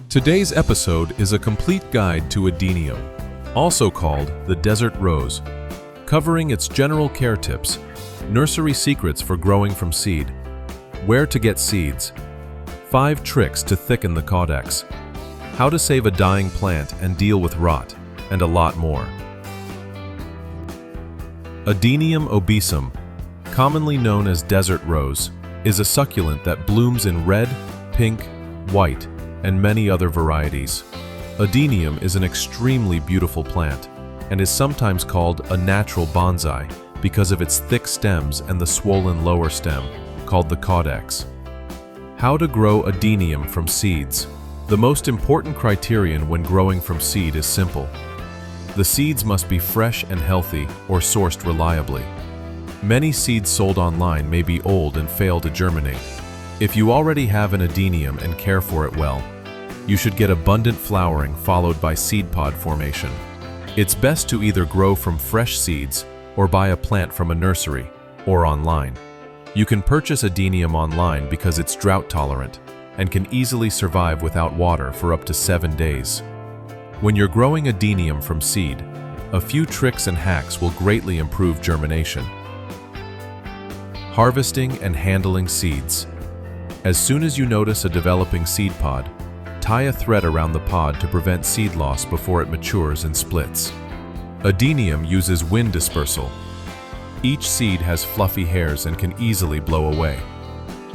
Today's episode is a complete guide to Adenium, also called the desert rose, covering its general care tips, nursery secrets for growing from seed, where to get seeds, 5 tricks to thicken the caudex, how to save a dying plant and deal with rot, and a lot more. Adenium obeseum, commonly known as desert rose, is a succulent that blooms in red, pink, white, and many other varieties. Adenium is an extremely beautiful plant and is sometimes called a natural bonsai because of its thick stems and the swollen lower stem, called the caudex. How to grow Adenium from seeds. The most important criterion when growing from seed is simple. The seeds must be fresh and healthy or sourced reliably. Many seeds sold online may be old and fail to germinate. If you already have an Adenium and care for it well, you should get abundant flowering followed by seed pod formation. It's best to either grow from fresh seeds or buy a plant from a nursery or online. You can purchase Adenium online because it's drought tolerant and can easily survive without water for up to 7 days. When you're growing Adenium from seed, a few tricks and hacks will greatly improve germination. Harvesting and handling seeds. As soon as you notice a developing seed pod, tie a thread around the pod to prevent seed loss before it matures and splits. Adenium uses wind dispersal. Each seed has fluffy hairs and can easily blow away.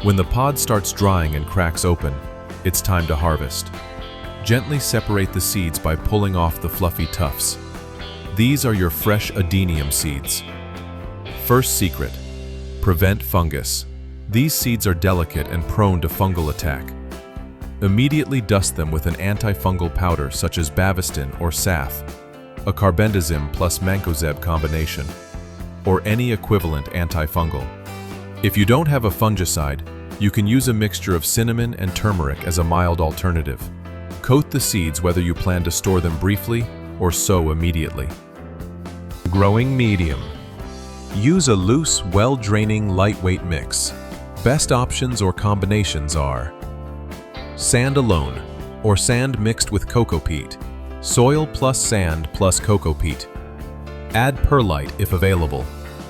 When the pod starts drying and cracks open, it's time to harvest. Gently separate the seeds by pulling off the fluffy tufts. These are your fresh Adenium seeds. First secret: prevent fungus. These seeds are delicate and prone to fungal attack. Immediately dust them with an antifungal powder such as Bavastin or SAF, a carbendazim plus mancozeb combination, or any equivalent antifungal. If you don't have a fungicide, you can use a mixture of cinnamon and turmeric as a mild alternative. Coat the seeds whether you plan to store them briefly or sow immediately. Growing medium. Use a loose, well-draining, lightweight mix. Best options or combinations are sand alone, or sand mixed with cocoa peat, soil plus sand plus cocoa peat. Add perlite if available.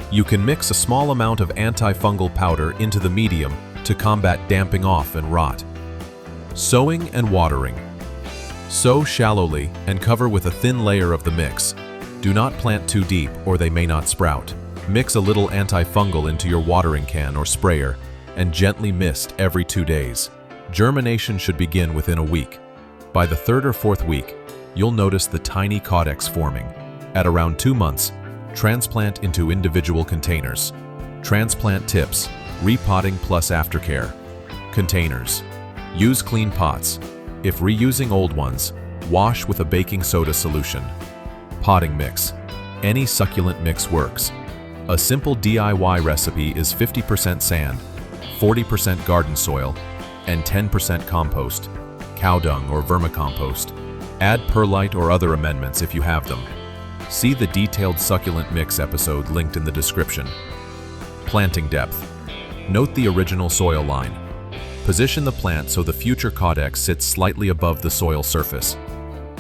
You can mix a small amount of antifungal powder into the medium to combat damping off and rot. Sowing and watering. Sow shallowly and cover with a thin layer of the mix. Do not plant too deep or they may not sprout. Mix a little antifungal into your watering can or sprayer and gently mist every 2 days. Germination should begin within a week. By the 3rd or 4th week, you'll notice the tiny caudex forming. At around 2 months, transplant into individual containers. Transplant tips: repotting plus aftercare. Containers. Use clean pots. If reusing old ones, wash with a baking soda solution. Potting mix. Any succulent mix works. A simple DIY recipe is 50% sand, 40% garden soil, and 10% compost, cow dung or vermicompost. Add perlite or other amendments if you have them. See the detailed succulent mix episode linked in the description. Planting depth. Note the original soil line. Position the plant so the future caudex sits slightly above the soil surface.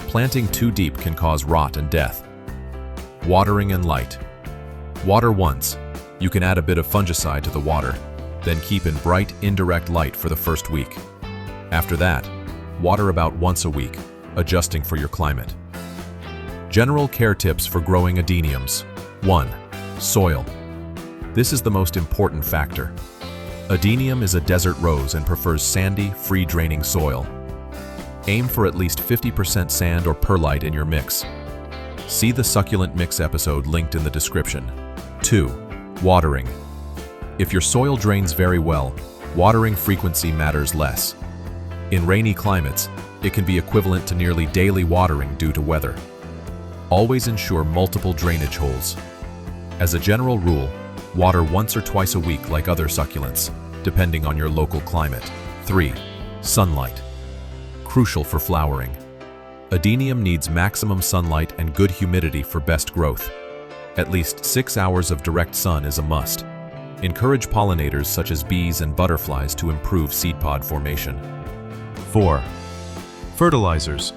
Planting too deep can cause rot and death. Watering and light. Water once. You can add a bit of fungicide to the water, then keep in bright, indirect light for the first week. After that, water about once a week, adjusting for your climate. General care tips for growing Adeniums. 1. Soil. This is the most important factor. Adenium is a desert rose and prefers sandy, free-draining soil. Aim for at least 50% sand or perlite in your mix. See the succulent mix episode linked in the description. 2. Watering. If your soil drains very well, watering frequency matters less. In rainy climates, it can be equivalent to nearly daily watering due to weather. Always ensure multiple drainage holes. As a general rule, water once or twice a week like other succulents, depending on your local climate. 3. Sunlight. Crucial for flowering. Adenium needs maximum sunlight and good humidity for best growth. At least 6 hours of direct sun is a must. Encourage pollinators such as bees and butterflies to improve seed pod formation. 4. Fertilizers.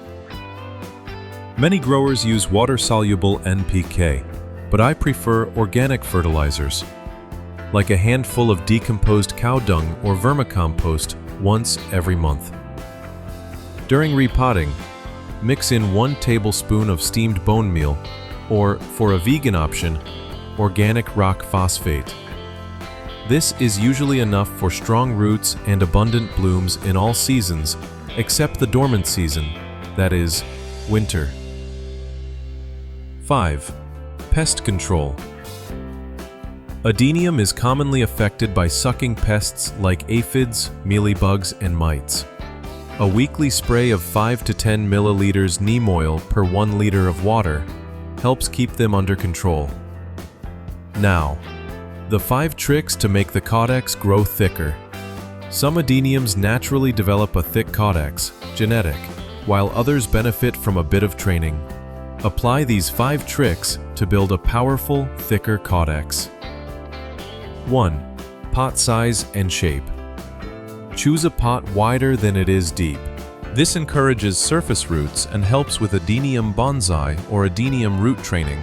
Many growers use water-soluble NPK, but I prefer organic fertilizers, like a handful of decomposed cow dung or vermicompost once every month. During repotting, mix in 1 tablespoon of steamed bone meal, or, for a vegan option, organic rock phosphate. This is usually enough for strong roots and abundant blooms in all seasons, except the dormant season, that is, winter. 5. Pest control. Adenium is commonly affected by sucking pests like aphids, mealybugs, and mites. A weekly spray of 5 to 10 milliliters neem oil per 1 liter of water helps keep them under control. Now, the 5 tricks to make the caudex grow thicker. Some adeniums naturally develop a thick caudex, genetic, while others benefit from a bit of training. Apply these 5 tricks to build a powerful, thicker caudex. 1. Pot size and shape. Choose a pot wider than it is deep. This encourages surface roots and helps with adenium bonsai or adenium root training.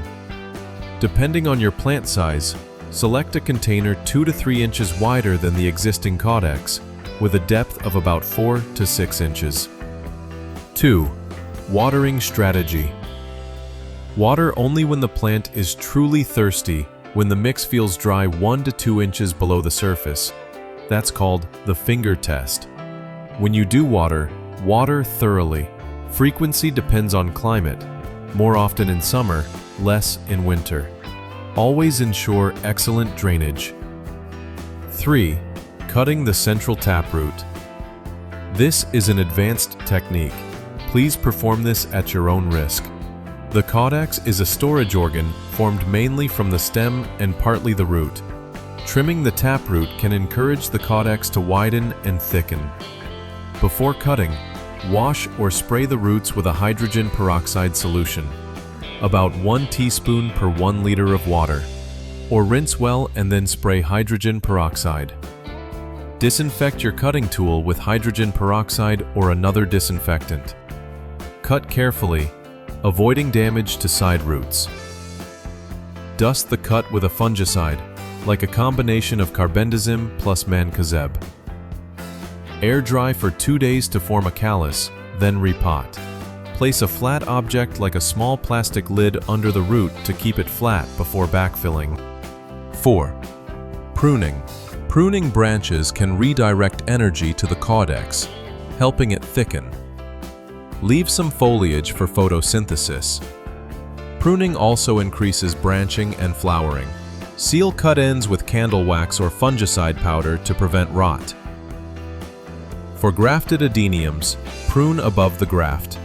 Depending on your plant size, select a container 2 to 3 inches wider than the existing caudex, with a depth of about 4 to 6 inches. 2. Watering strategy. Water only when the plant is truly thirsty, when the mix feels dry 1 to 2 inches below the surface. That's called the finger test. When you do water thoroughly. Frequency depends on climate, more often in summer, less in winter. Always ensure excellent drainage. 3. Cutting the central taproot. This is an advanced technique. Please perform this at your own risk. The caudex is a storage organ formed mainly from the stem and partly the root. Trimming the taproot can encourage the caudex to widen and thicken. Before cutting, wash or spray the roots with a hydrogen peroxide solution, about 1 teaspoon per 1 liter of water, or rinse well and then spray hydrogen peroxide. Disinfect your cutting tool with hydrogen peroxide or another disinfectant. Cut carefully, avoiding damage to side roots. Dust the cut with a fungicide, like a combination of carbendazim plus mancozeb. Air dry for 2 days to form a callus, then repot. Place a flat object like a small plastic lid under the root to keep it flat before backfilling. 4. Pruning. Pruning branches can redirect energy to the caudex, helping it thicken. Leave some foliage for photosynthesis. Pruning also increases branching and flowering. Seal cut ends with candle wax or fungicide powder to prevent rot. For grafted adeniums, prune above the graft.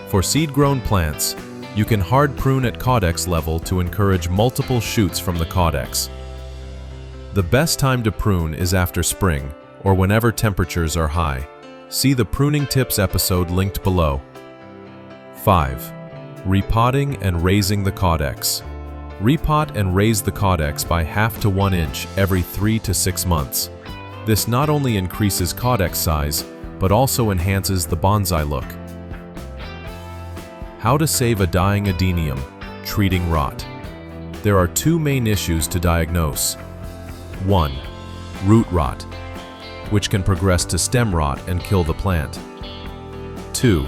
For seed-grown plants, you can hard prune at caudex level to encourage multiple shoots from the caudex. The best time to prune is after spring, or whenever temperatures are high. See the pruning tips episode linked below. 5. Repotting and raising the caudex. Repot and raise the caudex by half to 1 inch every 3 to 6 months. This not only increases caudex size, but also enhances the bonsai look. How to save a dying adenium, treating rot. There are 2 main issues to diagnose. 1. Root rot, which can progress to stem rot and kill the plant. 2.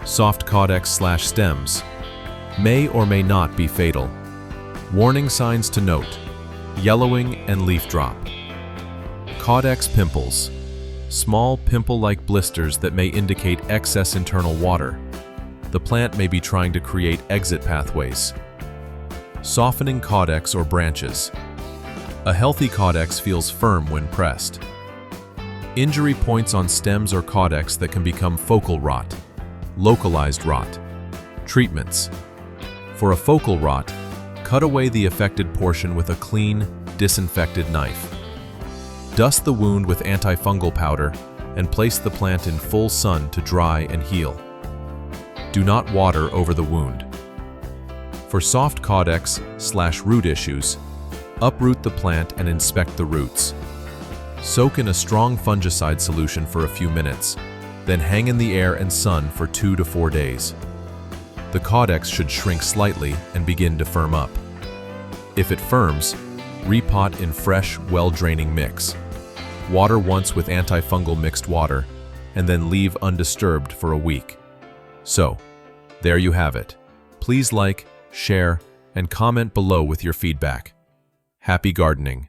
Soft caudex/stems, may or may not be fatal. Warning signs to note: yellowing and leaf drop. Caudex pimples, small pimple-like blisters that may indicate excess internal water. The plant may be trying to create exit pathways. Softening caudex or branches. A healthy caudex feels firm when pressed. Injury points on stems or caudex that can become focal rot. Localized rot. Treatments. For a focal rot, cut away the affected portion with a clean, disinfected knife. Dust the wound with antifungal powder and place the plant in full sun to dry and heal. Do not water over the wound. For soft caudex/root issues, uproot the plant and inspect the roots. Soak in a strong fungicide solution for a few minutes. Then hang in the air and sun for 2 to 4 days. The caudex should shrink slightly and begin to firm up. If it firms, repot in fresh, well-draining mix. Water once with antifungal mixed water, and then leave undisturbed for a week. So, there you have it. Please like, share, and comment below with your feedback. Happy gardening!